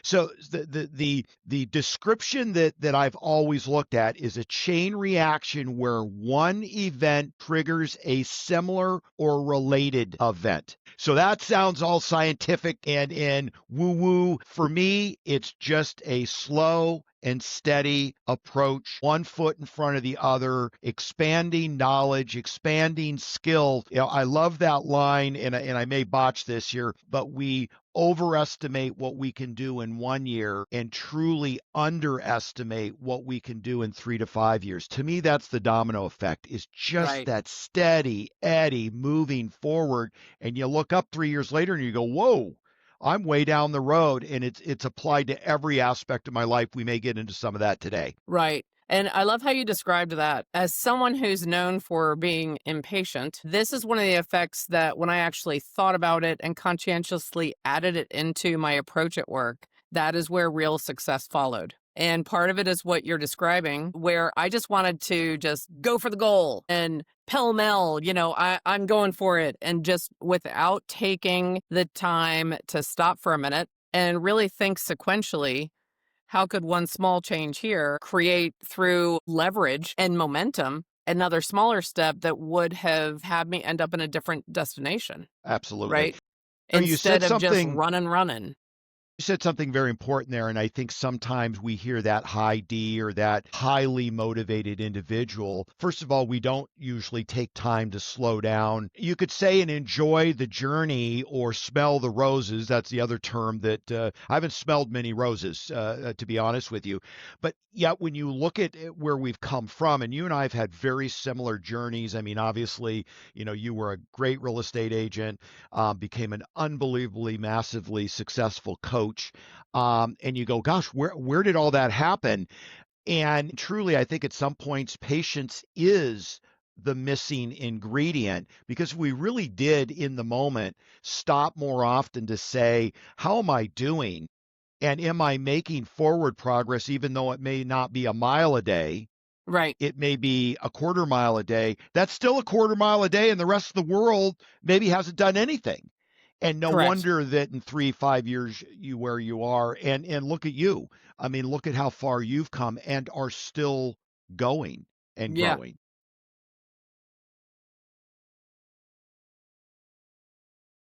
So the description that I've always looked at is a chain reaction where one event triggers a similar or related event. So that sounds all scientific and woo woo. For me, it's just a slow and steady approach, one foot in front of the other, expanding knowledge, expanding skill. I love that line, and I may botch this here, but we overestimate what we can do in 1 year and truly underestimate what we can do in 3 to 5 years. To me, that's the domino effect, is just Right. that steady eddy moving forward. And you look up 3 years later and you go, whoa, I'm way down the road, and it's applied to every aspect of my life. We may get into some of that today. Right. And I love how you described that. As someone who's known for being impatient, this is one of the effects that when I actually thought about it and conscientiously added it into my approach at work, that is where real success followed. And part of it is what you're describing, where I just wanted to just go for the goal and pell mell, I'm going for it. And just without taking the time to stop for a minute and really think sequentially, how could one small change here create through leverage and momentum another smaller step that would have had me end up in a different destination, Absolutely. right? You said Instead of just something running. You said something very important there, and I think sometimes we hear that high D or that highly motivated individual. First of all, we don't usually take time to slow down. You could say and enjoy the journey or smell the roses. That's the other term that I haven't smelled many roses, to be honest with you. But yet, when you look at where we've come from, and you and I have had very similar journeys. I mean, obviously, you were a great real estate agent, became an unbelievably, massively successful coach. And you go, gosh, where did all that happen? And truly, I think at some points, patience is the missing ingredient, because we really did in the moment stop more often to say, how am I doing? And am I making forward progress, even though it may not be a mile a day? Right. It may be a quarter mile a day. That's still a quarter mile a day, and the rest of the world maybe hasn't done anything. And no Correct. wonder that in 3, 5 years you where you are. And look at you. I mean, look at how far you've come and are still going and Yeah. growing.